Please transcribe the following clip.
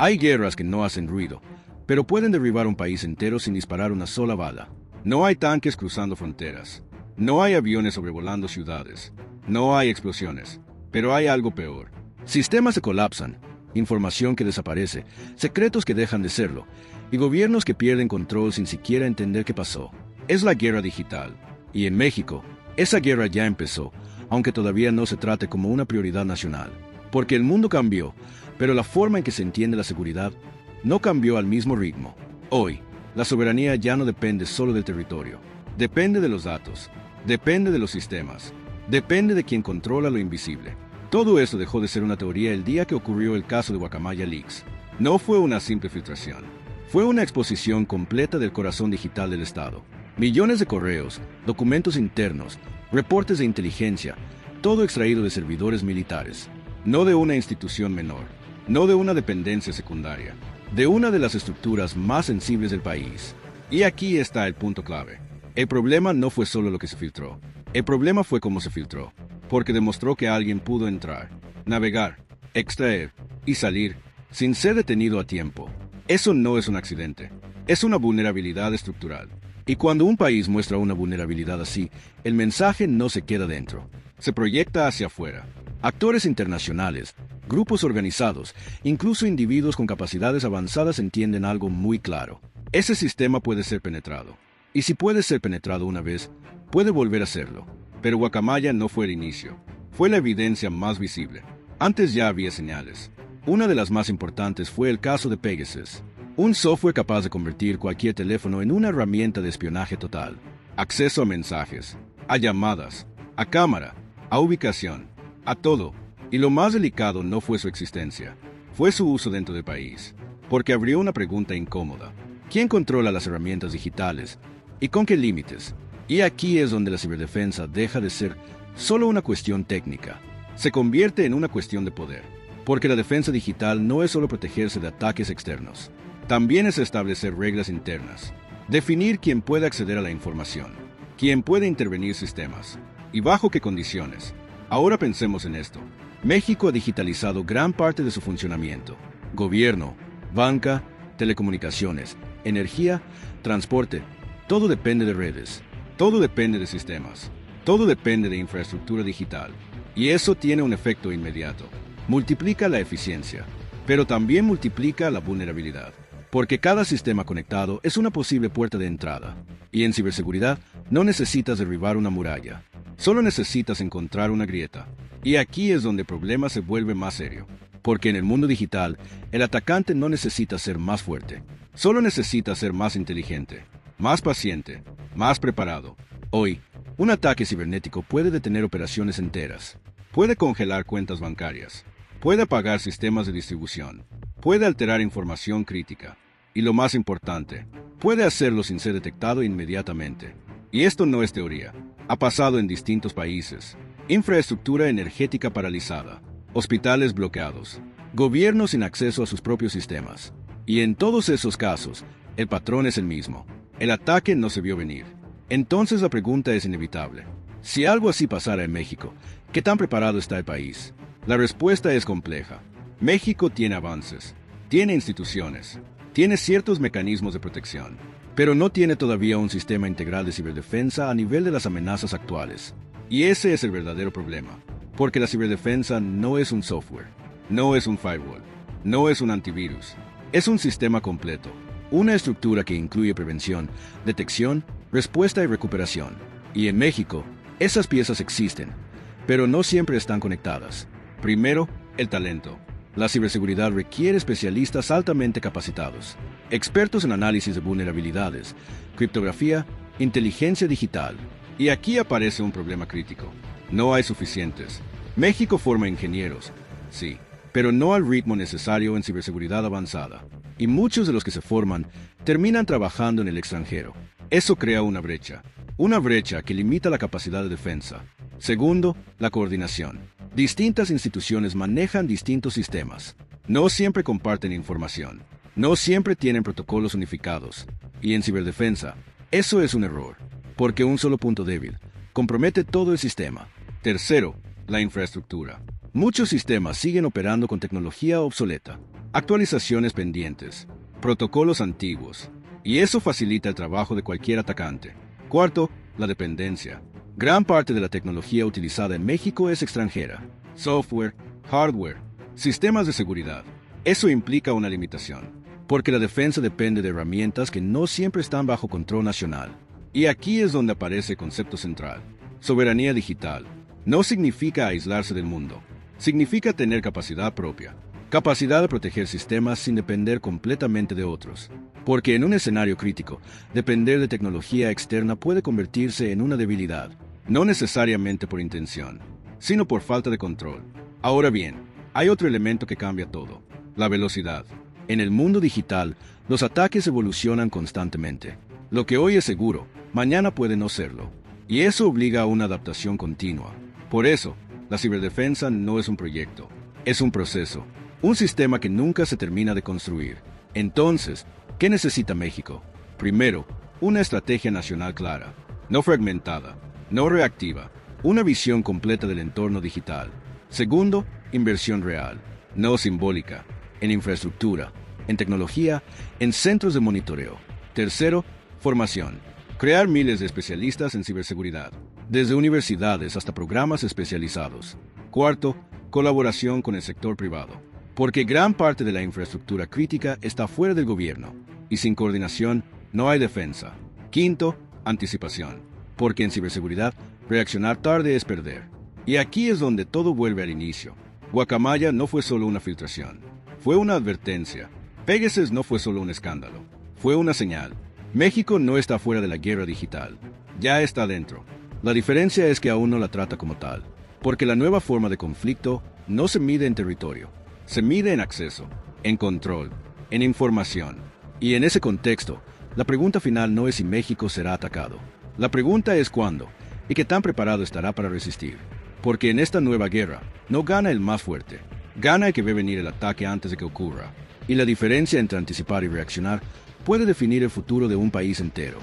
Hay guerras que no hacen ruido, pero pueden derribar un país entero sin disparar una sola bala. No hay tanques cruzando fronteras. No hay aviones sobrevolando ciudades. No hay explosiones. Pero hay algo peor. Sistemas se colapsan, información que desaparece, secretos que dejan de serlo, y gobiernos que pierden control sin siquiera entender qué pasó. Es la guerra digital. Y en México, esa guerra ya empezó, aunque todavía no se trate como una prioridad nacional. Porque el mundo cambió, pero la forma en que se entiende la seguridad no cambió al mismo ritmo. Hoy, la soberanía ya no depende solo del territorio. Depende de los datos, depende de los sistemas, depende de quien controla lo invisible. Todo eso dejó de ser una teoría el día que ocurrió el caso de Guacamaya Leaks. No fue una simple filtración. Fue una exposición completa del corazón digital del Estado. Millones de correos, documentos internos, reportes de inteligencia, todo extraído de servidores militares. No de una institución menor, no de una dependencia secundaria, de una de las estructuras más sensibles del país. Y aquí está el punto clave. El problema no fue solo lo que se filtró. El problema fue cómo se filtró, porque demostró que alguien pudo entrar, navegar, extraer y salir sin ser detenido a tiempo. Eso no es un accidente, es una vulnerabilidad estructural. Y cuando un país muestra una vulnerabilidad así, el mensaje no se queda dentro, se proyecta hacia afuera. Actores internacionales, grupos organizados, incluso individuos con capacidades avanzadas entienden algo muy claro. Ese sistema puede ser penetrado. Y si puede ser penetrado una vez, puede volver a serlo. Pero Guacamaya no fue el inicio. Fue la evidencia más visible. Antes ya había señales. Una de las más importantes fue el caso de Pegasus. Un software capaz de convertir cualquier teléfono en una herramienta de espionaje total. Acceso a mensajes, a llamadas, a cámara, a ubicación, a todo. Y lo más delicado no fue su existencia, fue su uso dentro del país. Porque abrió una pregunta incómoda. ¿Quién controla las herramientas digitales? ¿Y con qué límites? Y aquí es donde la ciberdefensa deja de ser solo una cuestión técnica. Se convierte en una cuestión de poder. Porque la defensa digital no es solo protegerse de ataques externos. También es establecer reglas internas. Definir quién puede acceder a la información. Quién puede intervenir sistemas. Y bajo qué condiciones. Ahora pensemos en esto. México ha digitalizado gran parte de su funcionamiento. Gobierno, banca, telecomunicaciones, energía, transporte. Todo depende de redes. Todo depende de sistemas. Todo depende de infraestructura digital. Y eso tiene un efecto inmediato. Multiplica la eficiencia, pero también multiplica la vulnerabilidad. Porque cada sistema conectado es una posible puerta de entrada. Y en ciberseguridad no necesitas derribar una muralla. Solo necesitas encontrar una grieta. Y aquí es donde el problema se vuelve más serio. Porque en el mundo digital, el atacante no necesita ser más fuerte. Solo necesita ser más inteligente, más paciente, más preparado. Hoy, un ataque cibernético puede detener operaciones enteras. Puede congelar cuentas bancarias. Puede apagar sistemas de distribución. Puede alterar información crítica. Y lo más importante, puede hacerlo sin ser detectado inmediatamente. Y esto no es teoría. Ha pasado en distintos países. Infraestructura energética paralizada. Hospitales bloqueados. Gobiernos sin acceso a sus propios sistemas. Y en todos esos casos, el patrón es el mismo. El ataque no se vio venir. Entonces la pregunta es inevitable. Si algo así pasara en México, ¿qué tan preparado está el país? La respuesta es compleja. México tiene avances, tiene instituciones, tiene ciertos mecanismos de protección, pero no tiene todavía un sistema integral de ciberdefensa a nivel de las amenazas actuales. Y ese es el verdadero problema, porque la ciberdefensa no es un software, no es un firewall, no es un antivirus, es un sistema completo, una estructura que incluye prevención, detección, respuesta y recuperación. Y en México, esas piezas existen, pero no siempre están conectadas. Primero, el talento. La ciberseguridad requiere especialistas altamente capacitados, expertos en análisis de vulnerabilidades, criptografía, inteligencia digital. Y aquí aparece un problema crítico. No hay suficientes. México forma ingenieros, sí, pero no al ritmo necesario en ciberseguridad avanzada. Y muchos de los que se forman terminan trabajando en el extranjero. Eso crea una brecha que limita la capacidad de defensa. Segundo, la coordinación. Distintas instituciones manejan distintos sistemas. No siempre comparten información. No siempre tienen protocolos unificados. Y en ciberdefensa, eso es un error, porque un solo punto débil compromete todo el sistema. Tercero, la infraestructura. Muchos sistemas siguen operando con tecnología obsoleta, actualizaciones pendientes, protocolos antiguos, y eso facilita el trabajo de cualquier atacante. Cuarto, la dependencia. Gran parte de la tecnología utilizada en México es extranjera. Software, hardware, sistemas de seguridad. Eso implica una limitación, porque la defensa depende de herramientas que no siempre están bajo control nacional. Y aquí es donde aparece el concepto central. Soberanía digital. No significa aislarse del mundo. Significa tener capacidad propia. Capacidad de proteger sistemas sin depender completamente de otros. Porque en un escenario crítico, depender de tecnología externa puede convertirse en una debilidad, no necesariamente por intención, sino por falta de control. Ahora bien, hay otro elemento que cambia todo: la velocidad. En el mundo digital, los ataques evolucionan constantemente. Lo que hoy es seguro, mañana puede no serlo. Y eso obliga a una adaptación continua. Por eso, la ciberdefensa no es un proyecto, es un proceso, un sistema que nunca se termina de construir. Entonces, ¿qué necesita México? Primero, una estrategia nacional clara, no fragmentada, no reactiva, una visión completa del entorno digital. Segundo, inversión real, no simbólica, en infraestructura, en tecnología, en centros de monitoreo. Tercero, formación, crear miles de especialistas en ciberseguridad, desde universidades hasta programas especializados. Cuarto, colaboración con el sector privado, porque gran parte de la infraestructura crítica está fuera del gobierno, y sin coordinación no hay defensa. Quinto, anticipación, porque en ciberseguridad reaccionar tarde es perder. Y aquí es donde todo vuelve al inicio. Guacamaya no fue solo una filtración, fue una advertencia. Pegasus no fue solo un escándalo, fue una señal. México no está fuera de la guerra digital, ya está dentro. La diferencia es que aún no la trata como tal, porque la nueva forma de conflicto no se mide en territorio, se mide en acceso, en control, en información. Y en ese contexto, la pregunta final no es si México será atacado. La pregunta es cuándo y qué tan preparado estará para resistir. Porque en esta nueva guerra no gana el más fuerte, gana el que ve venir el ataque antes de que ocurra. Y la diferencia entre anticipar y reaccionar puede definir el futuro de un país entero.